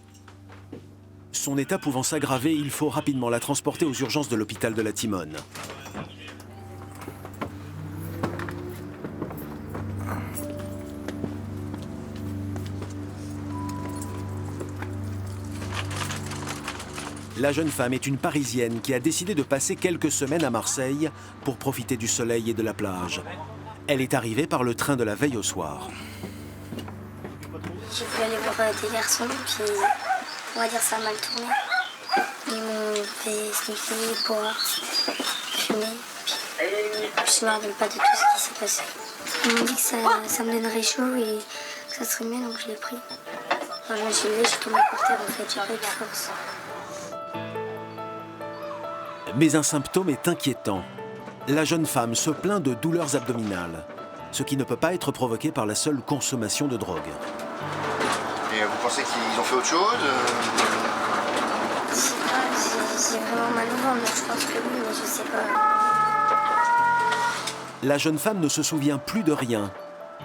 Son état pouvant s'aggraver, il faut rapidement la transporter aux urgences de l'hôpital de la Timone. La jeune femme est une Parisienne qui a décidé de passer quelques semaines à Marseille pour profiter du soleil et de la plage. Elle est arrivée par le train de la veille au soir. J'ai voulu aller voir des garçons, puis on va dire ça a mal tourné. Ils m'ont fait sniffer, boire, fumer. Je ne me rappelle pas de tout ce qui s'est passé. Ils m'ont dit que ça me donnerait chaud et que ça serait mieux, donc je l'ai pris. Alors, je me suis levée, je suis tombée par terre, en fait, j'ai pas eu de force. Mais un symptôme est inquiétant. La jeune femme se plaint de douleurs abdominales, ce qui ne peut pas être provoqué par la seule consommation de drogue. Et vous pensez qu'ils ont fait autre chose? Je sais pas, j'ai vraiment mal au ventre, donc je pense que oui, mais je sais pas. La jeune femme ne se souvient plus de rien,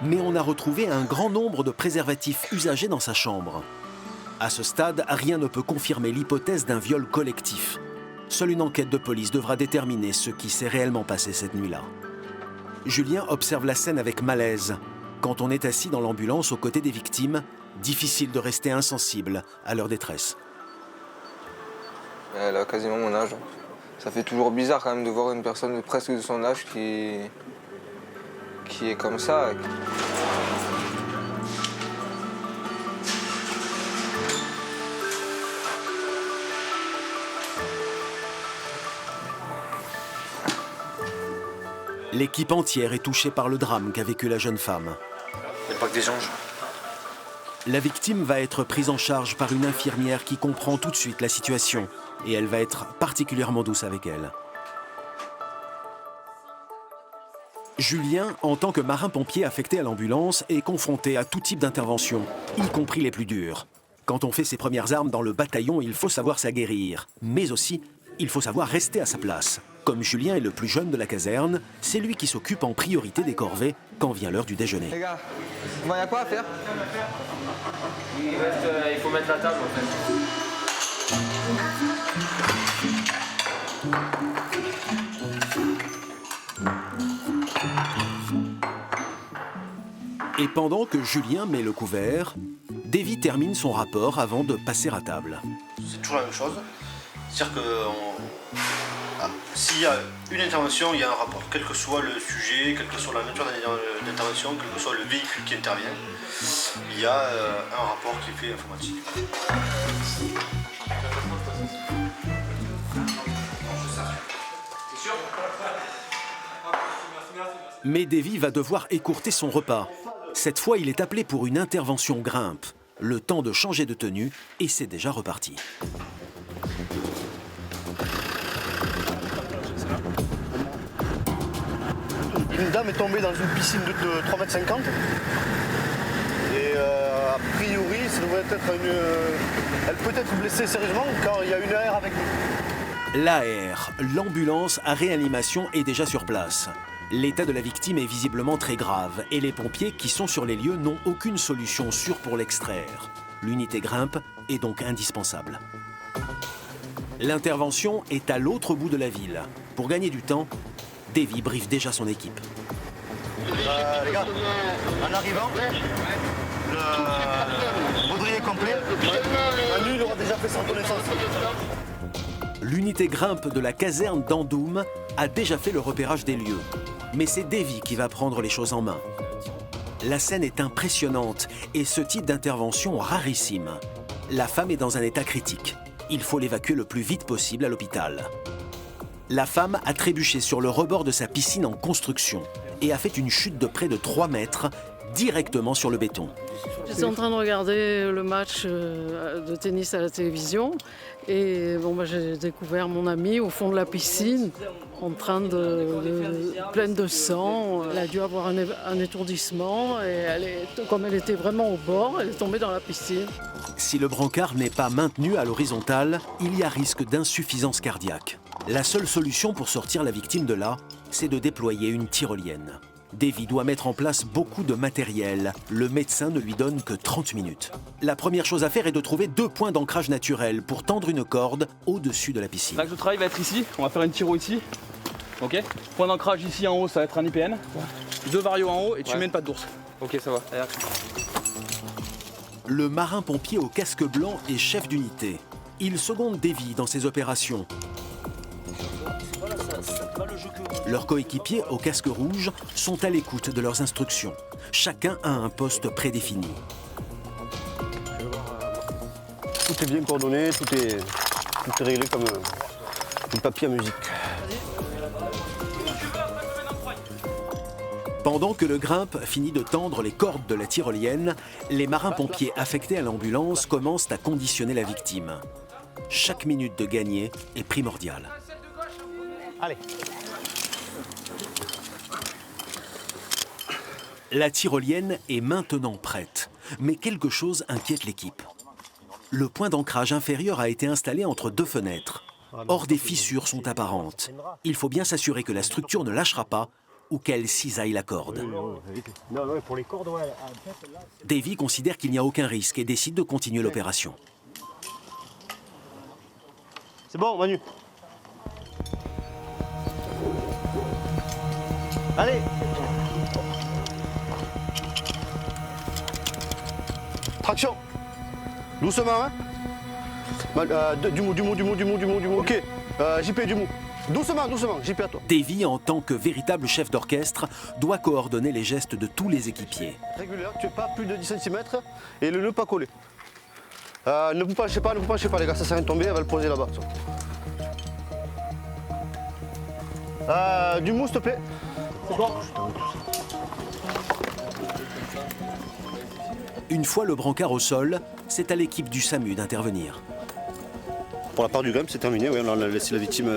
mais on a retrouvé un grand nombre de préservatifs usagés dans sa chambre. À ce stade, rien ne peut confirmer l'hypothèse d'un viol collectif. Seule une enquête de police devra déterminer ce qui s'est réellement passé cette nuit-là. Julien observe la scène avec malaise. Quand on est assis dans l'ambulance aux côtés des victimes, difficile de rester insensible à leur détresse. Elle a quasiment mon âge. Ça fait toujours bizarre quand même de voir une personne de presque de son âge qui est comme ça. L'équipe entière est touchée par le drame qu'a vécu la jeune femme. Il n'y a pas que des anges. La victime va être prise en charge par une infirmière qui comprend tout de suite la situation et elle va être particulièrement douce avec elle. Julien, en tant que marin-pompier affecté à l'ambulance, est confronté à tout type d'intervention, y compris les plus dures. Quand on fait ses premières armes dans le bataillon, il faut savoir s'aguerrir, mais aussi, il faut savoir rester à sa place. Comme Julien est le plus jeune de la caserne, c'est lui qui s'occupe en priorité des corvées quand vient l'heure du déjeuner. Les gars, il y a quoi à faire? Il faut mettre la table en fait. Et pendant que Julien met le couvert, Davy termine son rapport avant de passer à table. C'est toujours la même chose. C'est-à-dire que s'il y a une intervention, il y a un rapport. Quel que soit le sujet, quelle que soit la nature de l'intervention, quel que soit le véhicule qui intervient, il y a un rapport qui est fait informatique. Mais Davy va devoir écourter son repas. Cette fois, il est appelé pour une intervention grimpe. Le temps de changer de tenue et c'est déjà reparti. Une dame est tombée dans une piscine de 3,50 m. Et a priori, ça devrait être elle peut être blessée sérieusement car il y a une AR avec nous. L'AR, l'ambulance à réanimation, est déjà sur place. L'état de la victime est visiblement très grave et les pompiers qui sont sur les lieux n'ont aucune solution sûre pour l'extraire. L'unité grimpe est donc indispensable. L'intervention est à l'autre bout de la ville. Pour gagner du temps, Davy briefe déjà son équipe. Les gars, en arrivant, le baudrier complet, Manu il aura déjà fait son connaissance. L'unité grimpe de la caserne d'Andoum a déjà fait le repérage des lieux. Mais c'est Davy qui va prendre les choses en main. La scène est impressionnante et ce type d'intervention rarissime. La femme est dans un état critique. Il faut l'évacuer le plus vite possible à l'hôpital. La femme a trébuché sur le rebord de sa piscine en construction et a fait une chute de près de 3 mètres directement sur le béton. J'étais en train de regarder le match de tennis à la télévision et j'ai découvert mon amie au fond de la piscine en train pleine de sang. Elle a dû avoir un étourdissement et comme elle était vraiment au bord, elle est tombée dans la piscine. Si le brancard n'est pas maintenu à l'horizontale, il y a risque d'insuffisance cardiaque. La seule solution pour sortir la victime de là, c'est de déployer une tyrolienne. Davy doit mettre en place beaucoup de matériel. Le médecin ne lui donne que 30 minutes. La première chose à faire est de trouver 2 points d'ancrage naturel pour tendre une corde au-dessus de la piscine. L'axe de travail va être ici, on va faire une tyro ici. Ok. Point d'ancrage ici en haut, ça va être un IPN. 2 varios en haut et tu mets une patte d'ours. Ok, ça va. Allez, action. Le marin-pompier au casque blanc est chef d'unité. Il seconde Davy dans ses opérations. Leurs coéquipiers au casque rouge sont à l'écoute de leurs instructions. Chacun a un poste prédéfini. Tout est bien coordonné, tout est réglé comme du papier à musique. Pendant que le grimpe finit de tendre les cordes de la tyrolienne, les marins-pompiers affectés à l'ambulance commencent à conditionner la victime. Chaque minute de gagner est primordiale. Allez. La tyrolienne est maintenant prête, mais quelque chose inquiète l'équipe. Le point d'ancrage inférieur a été installé entre 2 fenêtres. Or, des fissures sont apparentes. Il faut bien s'assurer que la structure ne lâchera pas ou qu'elle cisaille la corde. Pour les cordes, ouais. Davy considère qu'il n'y a aucun risque et décide de continuer l'opération. C'est bon, Manu. Allez. Traction. Doucement, hein. Du mou. Ok. JP, du mou. Doucement, JP à toi. Davy, en tant que véritable chef d'orchestre, doit coordonner les gestes de tous les équipiers. Régulière, tu n'es pas plus de 10 cm et le nœud pas collé. Ne vous penchez pas, les gars, ça sert à rien de tomber, elle va le poser là-bas. Du mou, s'il te plaît. Une fois le brancard au sol, c'est à l'équipe du SAMU d'intervenir. Pour la part du gramme, c'est terminé. Oui, on a laissé la victime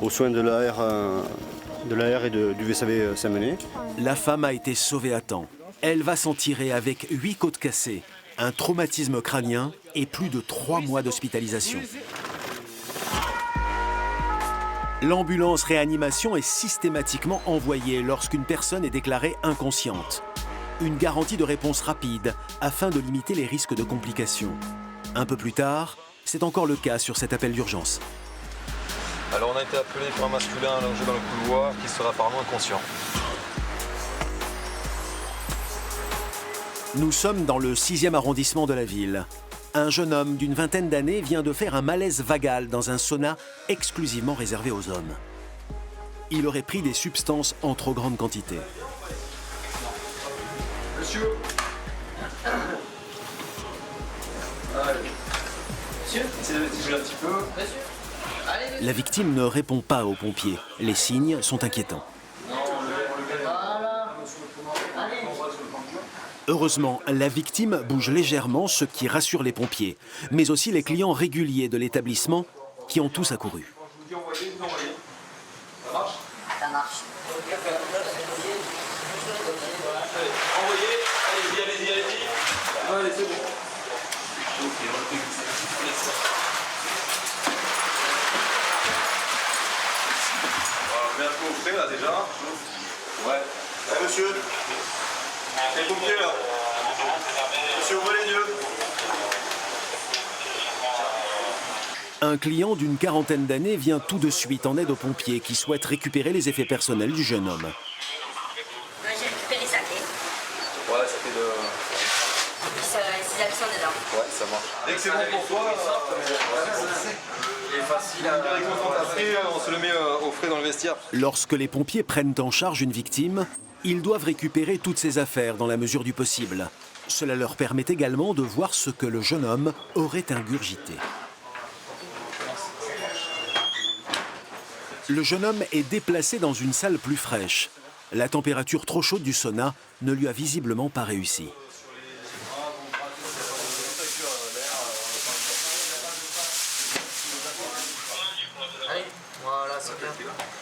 aux soins de l'AR et du VSAV Saint-Mené. La femme a été sauvée à temps. Elle va s'en tirer avec 8 côtes cassées, un traumatisme crânien et plus de 3 mois d'hospitalisation. L'ambulance réanimation est systématiquement envoyée lorsqu'une personne est déclarée inconsciente. Une garantie de réponse rapide afin de limiter les risques de complications. Un peu plus tard, c'est encore le cas sur cet appel d'urgence. Alors on a été appelé pour un masculin allongé dans le couloir qui sera apparemment inconscient. Nous sommes dans le 6e arrondissement de la ville. Un jeune homme d'une vingtaine d'années vient de faire un malaise vagal dans un sauna exclusivement réservé aux hommes. Il aurait pris des substances en trop grande quantité. Monsieur. Monsieur, essayez de bouger un petit peu. La victime ne répond pas aux pompiers. Les signes sont inquiétants. Heureusement, la victime bouge légèrement, ce qui rassure les pompiers, mais aussi les clients réguliers de l'établissement qui ont tous accouru. Ça marche? Ça marche. Envoyez, allez-y. Allez, c'est bon. On met un peu au frais là déjà. Ouais. Eh, monsieur. Les pompiers là. Monsieur, ouvrez les yeux. Un client d'une quarantaine d'années vient tout de suite en aide aux pompiers qui souhaitent récupérer les effets personnels du jeune homme. J'ai récupéré sa clé. Ouais, ça fait de... Ses absents dedans. Ouais, ça marche. Dès que c'est bon pour toi, Il est facile à... après, on se le met au frais dans le vestiaire. Lorsque les pompiers prennent en charge une victime, ils doivent récupérer toutes ses affaires dans la mesure du possible. Cela leur permet également de voir ce que le jeune homme aurait ingurgité. Le jeune homme est déplacé dans une salle plus fraîche. La température trop chaude du sauna ne lui a visiblement pas réussi. Allez, voilà, c'est bien.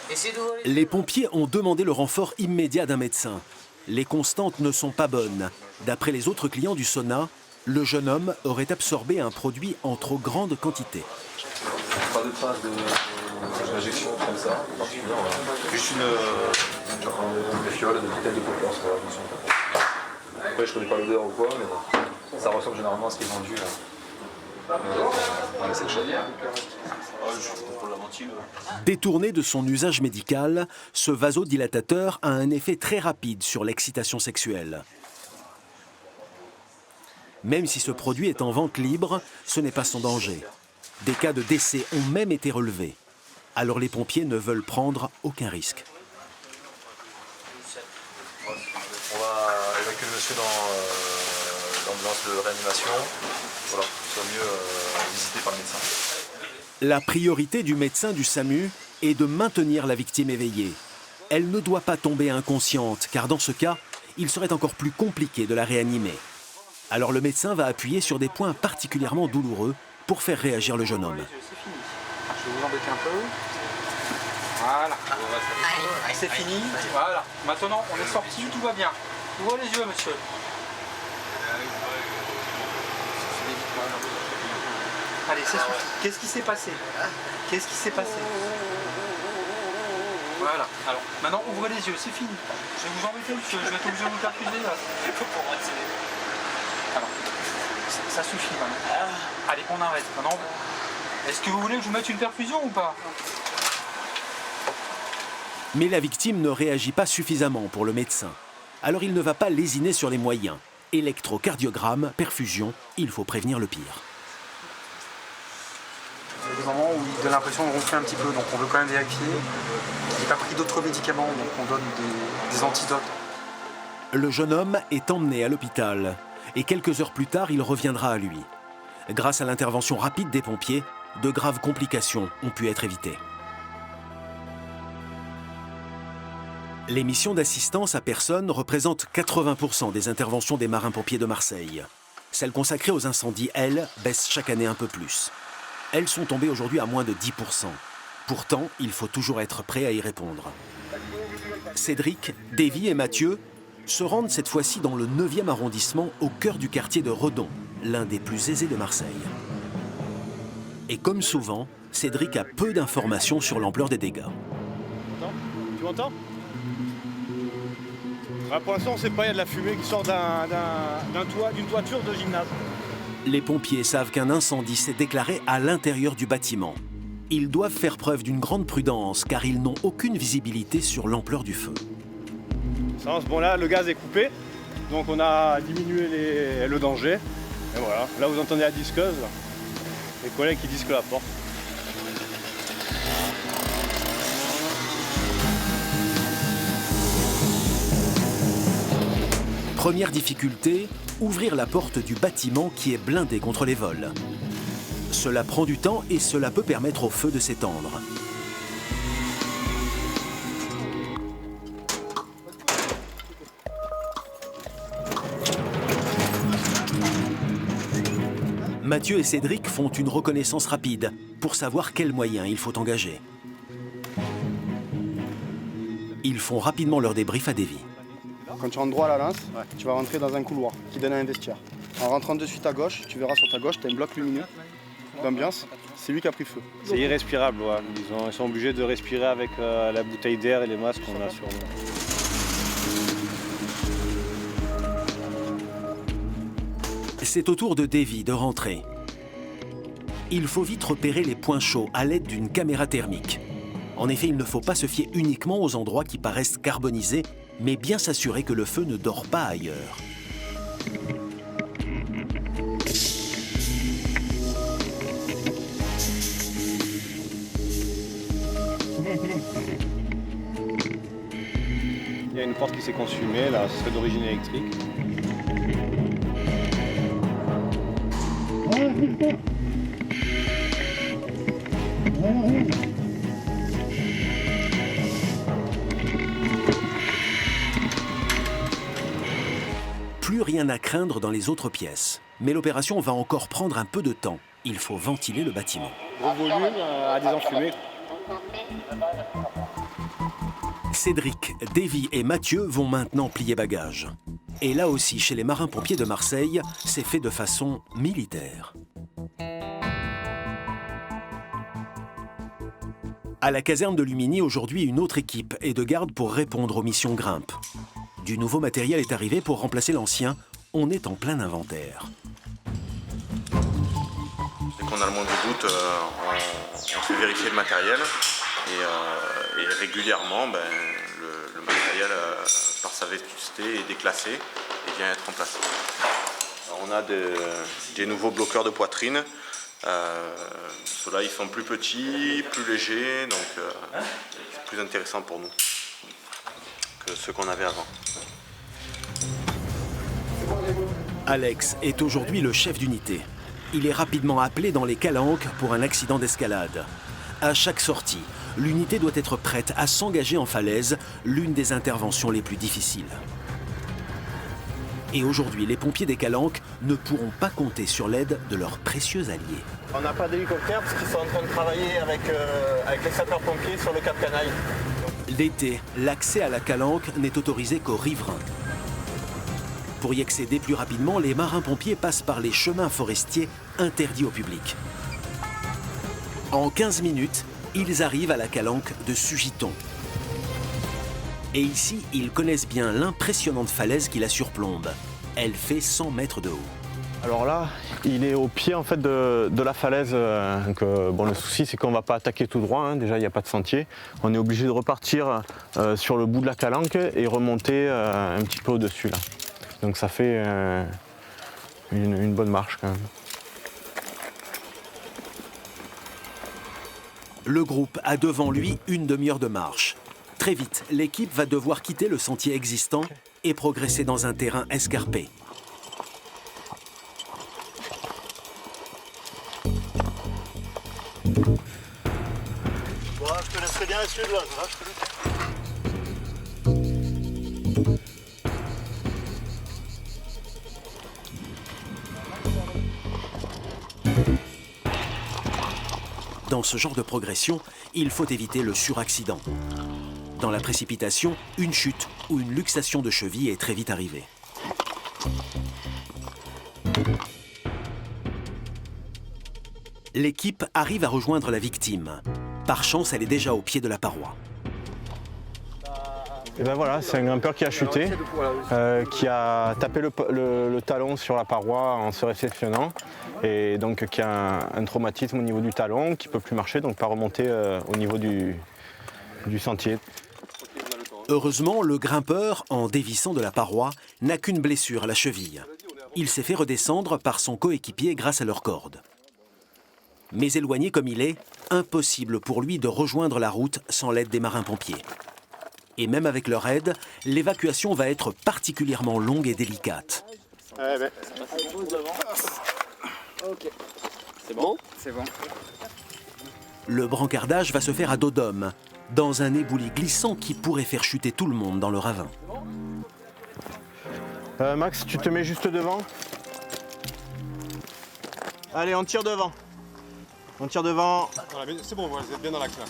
Essayez d'ouvrir les... Les pompiers ont demandé le renfort immédiat d'un médecin. Les constantes ne sont pas bonnes. D'après les autres clients du sauna, le jeune homme aurait absorbé un produit en trop grande quantité. Pas de traces d'injection comme ça, particulière. Juste une fiole de bouteille de confiance. Après, je connais pas l'odeur ou quoi, mais ça ressemble généralement à ce qui est vendu là. Dans les séchettes. Détourné de son usage médical, ce vasodilatateur a un effet très rapide sur l'excitation sexuelle. Même si ce produit est en vente libre, ce n'est pas sans danger. Des cas de décès ont même été relevés. Alors les pompiers ne veulent prendre aucun risque. On va évacuer le monsieur dans l'ambulance de réanimation. Voilà, pour qu'il soit mieux visité par le médecin. La priorité du médecin du SAMU est de maintenir la victime éveillée. Elle ne doit pas tomber inconsciente, car dans ce cas, il serait encore plus compliqué de la réanimer. Alors le médecin va appuyer sur des points particulièrement douloureux pour faire réagir le jeune homme. Je vais vous embêter un peu. Voilà. C'est fini. Voilà. Maintenant, on est sorti, tout va bien. Ouvrez les yeux, monsieur. Allez, c'est suffit. Qu'est-ce qui s'est passé? Qu'est-ce qui s'est passé? Voilà. Alors, maintenant, ouvrez les yeux, c'est fini. Je vais vous embêter, monsieur. Je vais être obligé de vous perfuser, là. Alors, ça suffit, maintenant. Allez, on arrête. Maintenant, est-ce que vous voulez que je vous mette une perfusion ou pas? Mais la victime ne réagit pas suffisamment pour le médecin. Alors il ne va pas lésiner sur les moyens. Électrocardiogramme, perfusion, il faut prévenir le pire. Il y a des moments où il donne l'impression de ronfler un petit peu, donc on veut quand même vérifier. Il n'a pas pris d'autres médicaments, donc on donne des antidotes. Le jeune homme est emmené à l'hôpital et quelques heures plus tard, il reviendra à lui. Grâce à l'intervention rapide des pompiers, de graves complications ont pu être évitées. Les missions d'assistance à personne représentent 80% des interventions des marins-pompiers de Marseille. Celles consacrées aux incendies, elles, baissent chaque année un peu plus. Elles sont tombées aujourd'hui à moins de 10%. Pourtant, il faut toujours être prêt à y répondre. Cédric, Davy et Mathieu se rendent cette fois-ci dans le 9e arrondissement, au cœur du quartier de Redon, l'un des plus aisés de Marseille. Et comme souvent, Cédric a peu d'informations sur l'ampleur des dégâts. Tu m'entends? Pour l'instant, on ne sait pas, il y a de la fumée qui sort d'une toiture de gymnase. Les pompiers savent qu'un incendie s'est déclaré à l'intérieur du bâtiment. Ils doivent faire preuve d'une grande prudence car ils n'ont aucune visibilité sur l'ampleur du feu. Bon là, le gaz est coupé, donc on a diminué le danger. Et voilà, là vous entendez la disqueuse, les collègues qui disquent la porte. Première difficulté, ouvrir la porte du bâtiment qui est blindé contre les vols. Cela prend du temps et cela peut permettre au feu de s'étendre. Mathieu et Cédric font une reconnaissance rapide pour savoir quels moyens il faut engager. Ils font rapidement leur débrief à Davy. Quand tu rentres droit à la lance, tu vas rentrer dans un couloir qui donne à un vestiaire. En rentrant de suite à gauche, tu verras sur ta gauche, tu as un bloc lumineux d'ambiance. C'est lui qui a pris feu. C'est irrespirable, ouais. Ils sont obligés de respirer avec la bouteille d'air et les masques qu'on a sur nous. C'est au tour de Davy de rentrer. Il faut vite repérer les points chauds à l'aide d'une caméra thermique. En effet, il ne faut pas se fier uniquement aux endroits qui paraissent carbonisés, mais bien s'assurer que le feu ne dort pas ailleurs. Il y a une porte qui s'est consumée, là, ce serait d'origine électrique. Plus rien à craindre dans les autres pièces. Mais l'opération va encore prendre un peu de temps. Il faut ventiler le bâtiment. Gros volume à des enfumés. Cédric, Davy et Mathieu vont maintenant plier bagages. Et là aussi, chez les marins-pompiers de Marseille, c'est fait de façon militaire. À la caserne de Lumini, aujourd'hui, une autre équipe est de garde pour répondre aux missions grimpe. Du nouveau matériel est arrivé pour remplacer l'ancien. On est en plein inventaire. Dès qu'on a le moindre doute, on fait vérifier le matériel et régulièrement, le matériel, par sa vétusté, est déclassé et vient être remplacé. Alors, on a des nouveaux bloqueurs de poitrine. Ceux-là, ils sont plus petits, plus légers, donc c'est plus intéressant pour nous que ceux qu'on avait avant. Alex est aujourd'hui le chef d'unité. Il est rapidement appelé dans les calanques pour un accident d'escalade. À chaque sortie, l'unité doit être prête à s'engager en falaise, l'une des interventions les plus difficiles. Et aujourd'hui, les pompiers des Calanques ne pourront pas compter sur l'aide de leurs précieux alliés. On n'a pas d'hélicoptère parce qu'ils sont en train de travailler avec les sapeurs-pompiers sur le Cap Canaille. L'été, l'accès à la Calanque n'est autorisé qu'aux riverains. Pour y accéder plus rapidement, les marins-pompiers passent par les chemins forestiers interdits au public. En 15 minutes, ils arrivent à la Calanque de Sugiton. Et ici, ils connaissent bien l'impressionnante falaise qui la surplombe. Elle fait 100 mètres de haut. Alors là, il est au pied en fait de la falaise. Bon, le souci, c'est qu'on ne va pas attaquer tout droit. Hein. Déjà, il n'y a pas de sentier. On est obligé de repartir sur le bout de la Calanque et remonter un petit peu au-dessus là. Donc ça fait une bonne marche quand même. Le groupe a devant lui une demi-heure de marche. Très vite, l'équipe va devoir quitter le sentier existant et progresser dans un terrain escarpé. Bon, je connaissais bien la Suédoise, là, je connais. Dans ce genre de progression, il faut éviter le suraccident. Dans la précipitation, une chute ou une luxation de cheville est très vite arrivée. L'équipe arrive à rejoindre la victime. Par chance, elle est déjà au pied de la paroi. Et ben voilà, c'est un grimpeur qui a chuté, qui a tapé le talon sur la paroi en se réceptionnant, et donc qui a un traumatisme au niveau du talon, qui ne peut plus marcher, donc pas remonter au niveau du sentier. Heureusement, le grimpeur, en dévissant de la paroi, n'a qu'une blessure à la cheville. Il s'est fait redescendre par son coéquipier grâce à leur corde. Mais éloigné comme il est, impossible pour lui de rejoindre la route sans l'aide des marins-pompiers. Et même avec leur aide, l'évacuation va être particulièrement longue et délicate. Ok. C'est bon? C'est bon. Le brancardage va se faire à dos d'homme, dans un éboulis glissant qui pourrait faire chuter tout le monde dans le ravin. Max, tu te mets juste devant. Allez, on tire devant. On tire devant. C'est bon, vous êtes bien dans l'axe là.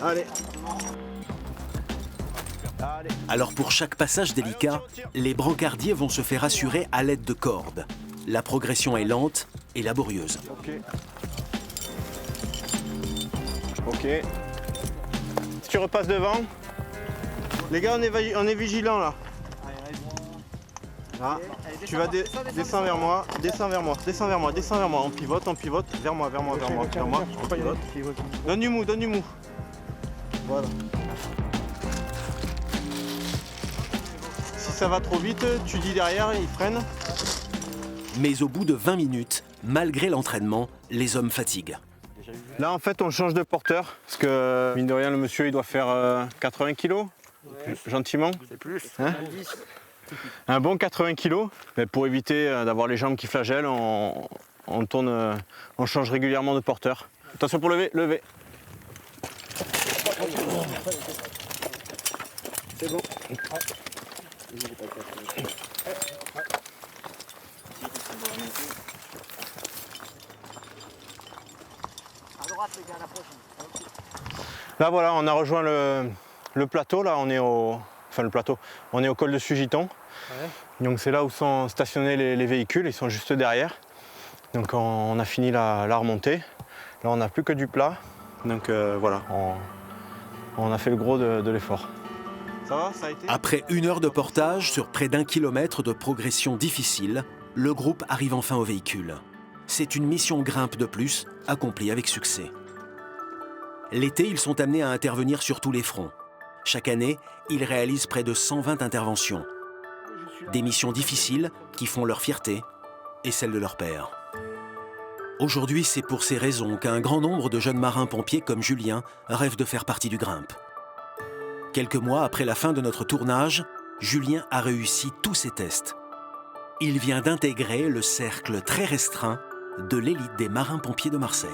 Allez. Alors pour chaque passage délicat, les brancardiers vont se faire assurer à l'aide de cordes. La progression est lente et laborieuse. Ok. Si tu repasses devant. Les gars, on est vigilants là. Là. Tu vas descends vers moi, descends vers moi, descends vers moi, descends vers moi. On pivote, vers moi, vers moi, vers moi, vers moi. On pivote. Donne du mou, donne du mou. Voilà. Si ça va trop vite, tu dis derrière, il freine. Mais au bout de 20 minutes, malgré l'entraînement, les hommes fatiguent. Là, en fait, on change de porteur, parce que, mine de rien, le monsieur, il doit faire 80 kg, gentiment. C'est plus. Hein, un bon 80 kg, mais pour éviter d'avoir les jambes qui flagellent, on tourne, on change régulièrement de porteur. Attention pour lever, lever. C'est bon. Là voilà, on a rejoint le plateau, là on est au col de Sugiton. Ouais. Donc c'est là où sont stationnés les véhicules, ils sont juste derrière. Donc on a fini la remontée. Là on n'a plus que du plat. Donc voilà, on a fait le gros de l'effort. Ça va, ça a été ? Après 1 heure de portage sur près d'1 kilomètre de progression difficile, le groupe arrive enfin au véhicule. C'est une mission grimpe de plus, accomplie avec succès. L'été, ils sont amenés à intervenir sur tous les fronts. Chaque année, ils réalisent près de 120 interventions. Des missions difficiles qui font leur fierté et celle de leur père. Aujourd'hui, c'est pour ces raisons qu'un grand nombre de jeunes marins-pompiers comme Julien rêvent de faire partie du grimpe. Quelques mois après la fin de notre tournage, Julien a réussi tous ses tests. Il vient d'intégrer le cercle très restreint de l'élite des marins-pompiers de Marseille.